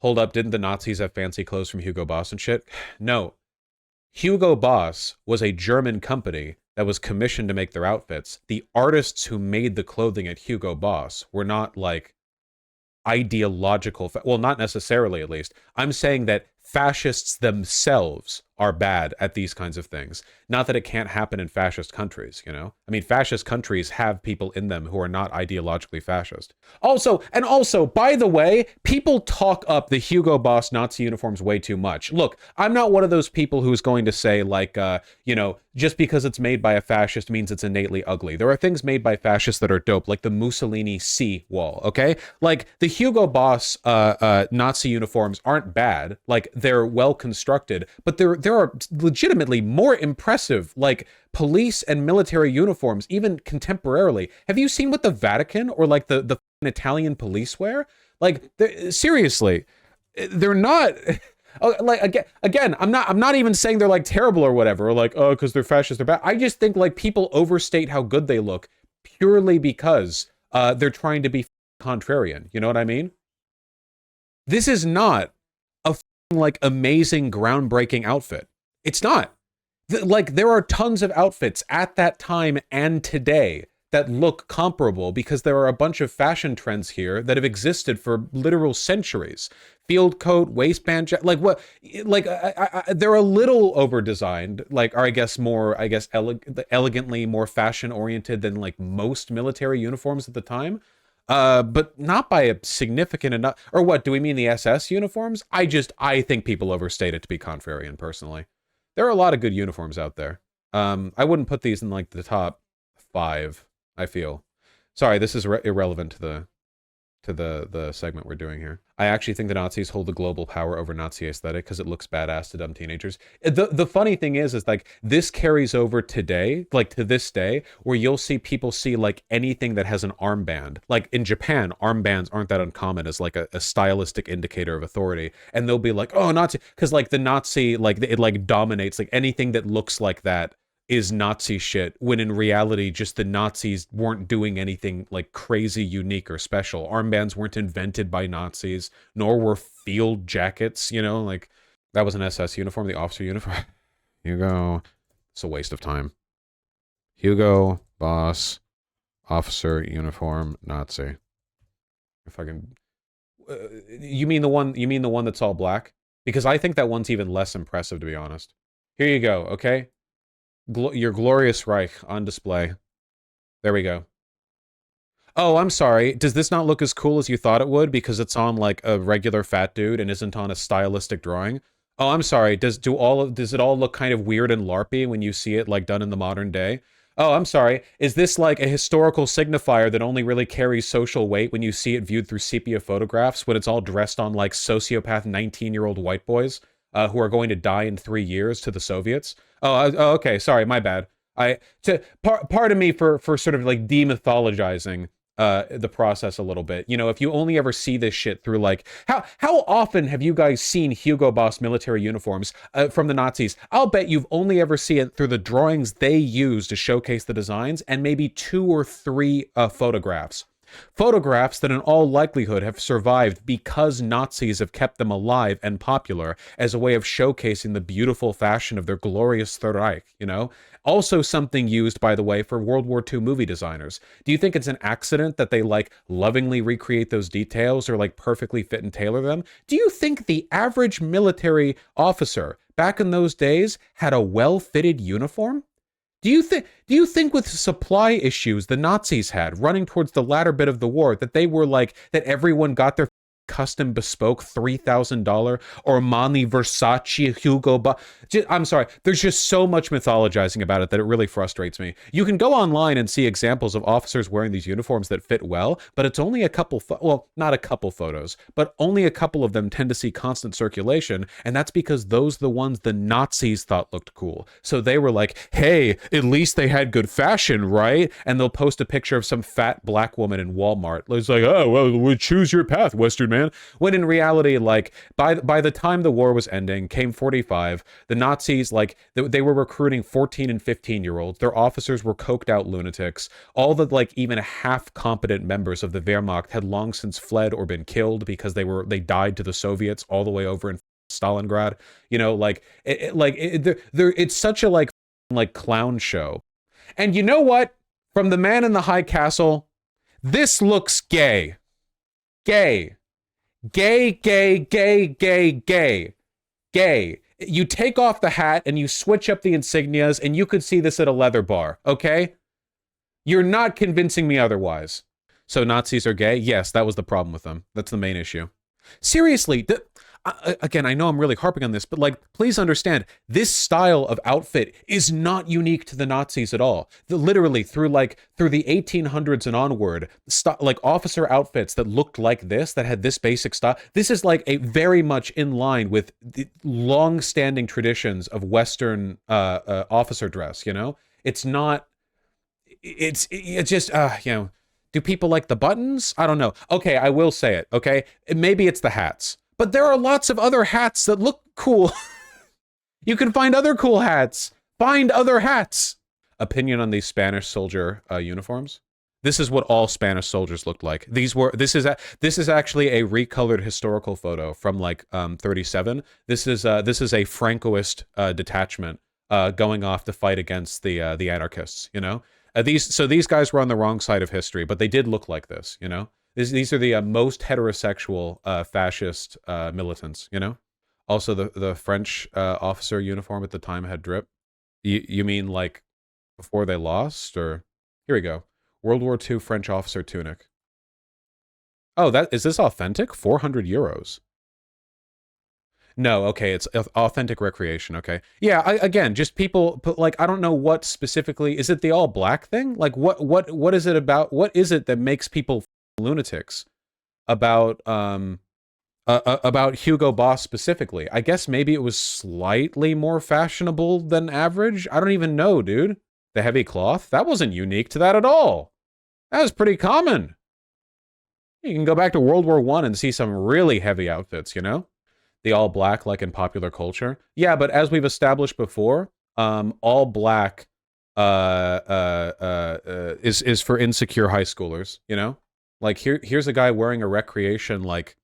hold up, didn't the Nazis have fancy clothes from Hugo Boss and shit? No. Hugo Boss was a German company that was commissioned to make their outfits. The artists who made the clothing at Hugo Boss were not like ideological, well, not necessarily at least. I'm saying that fascists themselves are bad at these kinds of things. Not that it can't happen in fascist countries, you know? I mean, fascist countries have people in them who are not ideologically fascist. Also, by the way, people talk up the Hugo Boss Nazi uniforms way too much. Look, I'm not one of those people who's going to say, like, you know, just because it's made by a fascist means it's innately ugly. There are things made by fascists that are dope, like the Mussolini sea wall, okay? Like, the Hugo Boss Nazi uniforms aren't bad. Like, they're well constructed, but there are legitimately more impressive, like, police and military uniforms, even contemporarily. Have you seen what the Vatican or like the Italian police wear? Like, seriously, they're not. Oh, like, again, I'm not even saying they're like terrible or whatever, or like, oh, because they're fascist, they're bad. I just think like people overstate how good they look purely because they're trying to be contrarian. You know what I mean? This is not a like amazing, groundbreaking outfit. It's not. Like, there are tons of outfits at that time and today that look comparable because there are a bunch of fashion trends here that have existed for literal centuries. Field coat, waistband, like what? Like they're a little over designed, like, or I guess elegantly more fashion oriented than like most military uniforms at the time. But not by a significant enough. Or what? Do we mean the SS uniforms? I think people overstate it to be contrarian. Personally, there are a lot of good uniforms out there. I wouldn't put these in like the top 5. I feel. Sorry, this is irrelevant to the segment we're doing here. I actually think the Nazis hold the global power over Nazi aesthetic because it looks badass to dumb teenagers. The funny thing is like this carries over today, like to this day, where you'll see people see like anything that has an armband. Like in Japan, armbands aren't that uncommon as like a stylistic indicator of authority. And they'll be like, oh, Nazi, because like the Nazi, like it like dominates, like anything that looks like that is Nazi shit, when in reality just the Nazis weren't doing anything like crazy unique or special. Armbands weren't invented by Nazis, nor were field jackets, you know, like that was an SS uniform, the officer uniform. Hugo, it's a waste of time. Hugo Boss officer uniform Nazi. If I can, you mean the one that's all black? Because I think that one's even less impressive, to be honest. Here you go, okay? Your glorious Reich on display. There we go. Oh, I'm sorry. Does this not look as cool as you thought it would because it's on like a regular fat dude and isn't on a stylistic drawing? Oh, I'm sorry. Does it all look kind of weird and LARPy when you see it like done in the modern day? Oh, I'm sorry. Is this like a historical signifier that only really carries social weight when you see it viewed through sepia photographs when it's all dressed on like sociopath 19-year-old white boys who are going to die in 3 years to the Soviets? Oh, okay. Sorry, my bad. Pardon me for sort of like demythologizing the process a little bit. You know, if you only ever see this shit through like how often have you guys seen Hugo Boss military uniforms from the Nazis? I'll bet you've only ever seen it through the drawings they used to showcase the designs and maybe 2 or 3 photographs. Photographs that in all likelihood have survived because Nazis have kept them alive and popular as a way of showcasing the beautiful fashion of their glorious Third Reich, you know? Also something used, by the way, for World War II movie designers. Do you think it's an accident that they, like, lovingly recreate those details or, like, perfectly fit and tailor them? Do you think the average military officer back in those days had a well-fitted uniform? Do you think with supply issues the Nazis had running towards the latter bit of the war that they were like that everyone got their custom bespoke $3,000 Armani Versace Hugo Boss? I'm sorry, there's just so much mythologizing about it that it really frustrates me. You can go online and see examples of officers wearing these uniforms that fit well, but it's only a couple well, not a couple photos, but only a couple of them tend to see constant circulation, and that's because those are the ones the Nazis thought looked cool. So they were like, hey, at least they had good fashion, right? And they'll post a picture of some fat black woman in Walmart. It's like, oh, well, choose your path, Western man. man. When in reality, like, by the time the war was ending, came 45, the Nazis, like, they were recruiting 14 and 15-year-olds. Their officers were coked out lunatics. All the, like, even half-competent members of the Wehrmacht had long since fled or been killed because they died to the Soviets all the way over in Stalingrad. You know, like, it's such a, like clown show. And you know what? From the man in the high castle, this looks gay. Gay. Gay, gay, gay, gay, gay. Gay. You take off the hat and you switch up the insignias and you could see this at a leather bar, okay? You're not convincing me otherwise. So Nazis are gay? Yes, that was the problem with them. That's the main issue. Seriously, again, I know I'm really harping on this, but like, please understand, this style of outfit is not unique to the Nazis at all. Literally, through the 1800s and onward, like officer outfits that looked like this, that had this basic style, this is like a very much in line with the long-standing traditions of Western officer dress. You know, it's not. It's just you know. Do people like the buttons? I don't know. Okay, I will say it. Okay, maybe it's the hats. But there are lots of other hats that look cool. You can find other cool hats. Find other hats. Opinion on these Spanish soldier uniforms? This is what all Spanish soldiers looked like. This is actually a recolored historical photo from like 37. This is a Francoist detachment going off to fight against the anarchists. You know, these guys were on the wrong side of history, but they did look like this. You know. These are the most heterosexual fascist militants, you know? Also, the French officer uniform at the time had drip. You mean like before they lost? Or here we go. World War II French officer tunic. Oh, is this authentic? 400 euros. No, okay, it's authentic recreation, okay. Yeah, again, just people, like, I don't know what specifically, is it the all black thing? Like, what is it about, what is it that makes people lunatics about Hugo Boss specifically? I guess maybe it was slightly more fashionable than average. I don't even know, dude. The heavy cloth, that wasn't unique to that at all. That was pretty common. You can go back to World War I and see some really heavy outfits, you know? The all black, like in popular culture. Yeah, but as we've established before, all black is for insecure high schoolers, you know? Like here's a guy wearing a recreation like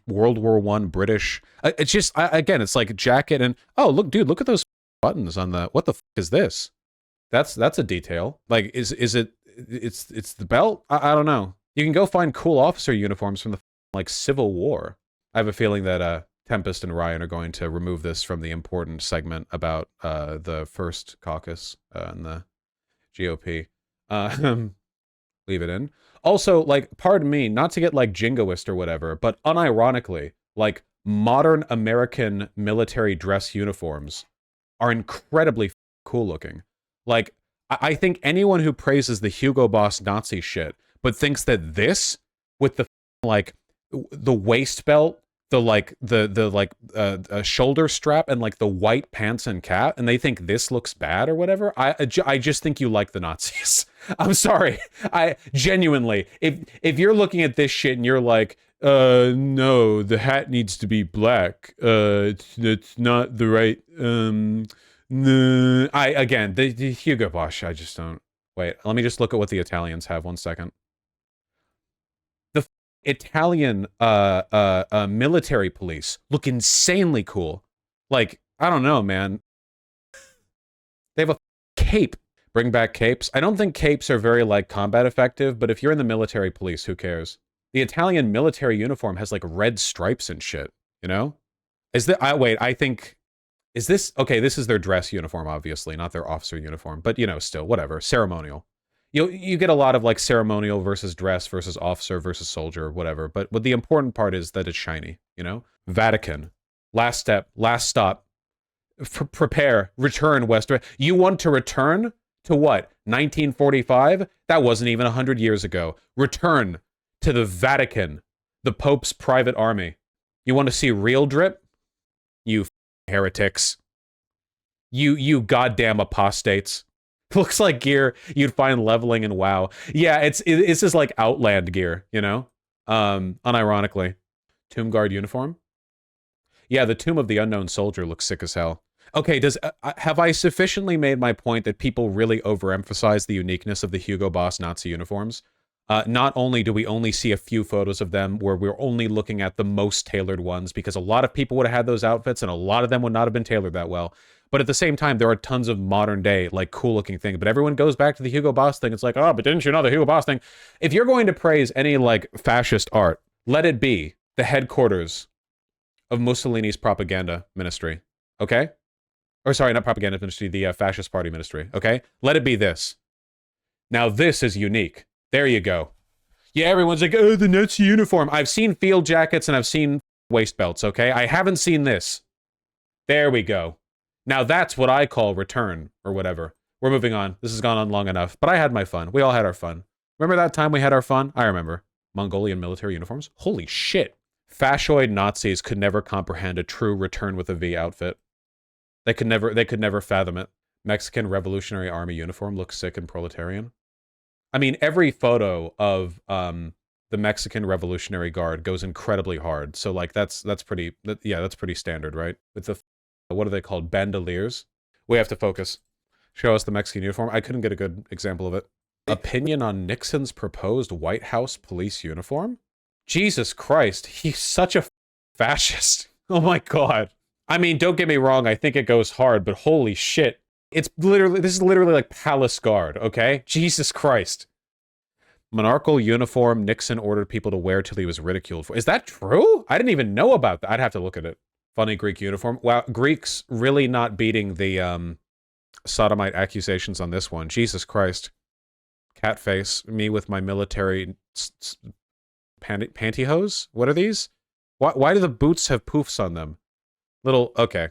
World War I British. It's just again, it's like jacket and oh look, dude, look at those buttons on the. What the f is this? That's a detail. Like is it? It's the belt. I don't know. You can go find cool officer uniforms from the like Civil War. I have a feeling that Tempest and Ryan are going to remove this from the important segment about the first caucus and the GOP. Leave it in. Also, like, pardon me, not to get, like, jingoist or whatever, but unironically, like, modern American military dress uniforms are incredibly cool looking. Like, I think anyone who praises the Hugo Boss Nazi shit, but thinks that this, with the, like, the waist belt, the shoulder strap, and, like, the white pants and cap, and they think this looks bad or whatever, I just think you like the Nazis. I'm sorry. I genuinely, if you're looking at this shit and you're like, no, the hat needs to be black. It's not the right, no. Again, the Hugo Boss, I just don't. Wait, let me just look at what the Italians have 1 second. The Italian, military police look insanely cool. Like, I don't know, man. They have a cape. Bring back capes. I don't think capes are very, like, combat effective, but if you're in the military police, who cares? The Italian military uniform has, like, red stripes and shit, you know? Is that, wait, I think, is this, okay, this is their dress uniform, obviously, not their officer uniform, but, you know, still, whatever, ceremonial. You get a lot of, like, ceremonial versus dress versus officer versus soldier, whatever, but the important part is that it's shiny, you know? Vatican. Last step, last stop. Prepare, return, Wester. You want to return? To what? 1945? That wasn't even 100 years ago. Return to the Vatican, the Pope's private army. You want to see real drip? You heretics. You goddamn apostates. Looks like gear you'd find leveling in WoW. Yeah, it's just like Outland gear, you know? Unironically. Tomb Guard uniform? Yeah, the Tomb of the Unknown Soldier looks sick as hell. Okay, have I sufficiently made my point that people really overemphasize the uniqueness of the Hugo Boss Nazi uniforms? Not only do we only see a few photos of them where we're only looking at the most tailored ones, because a lot of people would have had those outfits and a lot of them would not have been tailored that well. But at the same time, there are tons of modern day, like, cool looking things. But everyone goes back to the Hugo Boss thing. It's like, oh, but didn't you know the Hugo Boss thing? If you're going to praise any, like, fascist art, let it be the headquarters of Mussolini's propaganda ministry. Okay? Or sorry, not propaganda ministry, the fascist party ministry. Okay? Let it be this. Now this is unique. There you go. Yeah, everyone's like, oh, the Nazi uniform. I've seen field jackets and I've seen waist belts, okay? I haven't seen this. There we go. Now that's what I call return, or whatever. We're moving on. This has gone on long enough. But I had my fun. We all had our fun. Remember that time we had our fun? I remember. Mongolian military uniforms? Holy shit. Fascioid Nazis could never comprehend a true Return with a V outfit. They could never fathom it. Mexican Revolutionary Army uniform looks sick and proletarian. I mean, every photo of the Mexican Revolutionary Guard goes incredibly hard. So like that's pretty standard, right? With the what are they called? Bandoliers. We have to focus. Show us the Mexican uniform. I couldn't get a good example of it. Opinion on Nixon's proposed White House police uniform? Jesus Christ, he's such a fascist. Oh my God. I mean, don't get me wrong, I think it goes hard, but holy shit. This is literally like Palace Guard, okay? Jesus Christ. Monarchical uniform Nixon ordered people to wear till he was ridiculed for. Is that true? I didn't even know about that. I'd have to look at it. Funny Greek uniform. Wow, Greeks really not beating the sodomite accusations on this one. Jesus Christ. Cat face. Me with my military pantyhose? What are these? Why do the boots have poofs on them? Okay.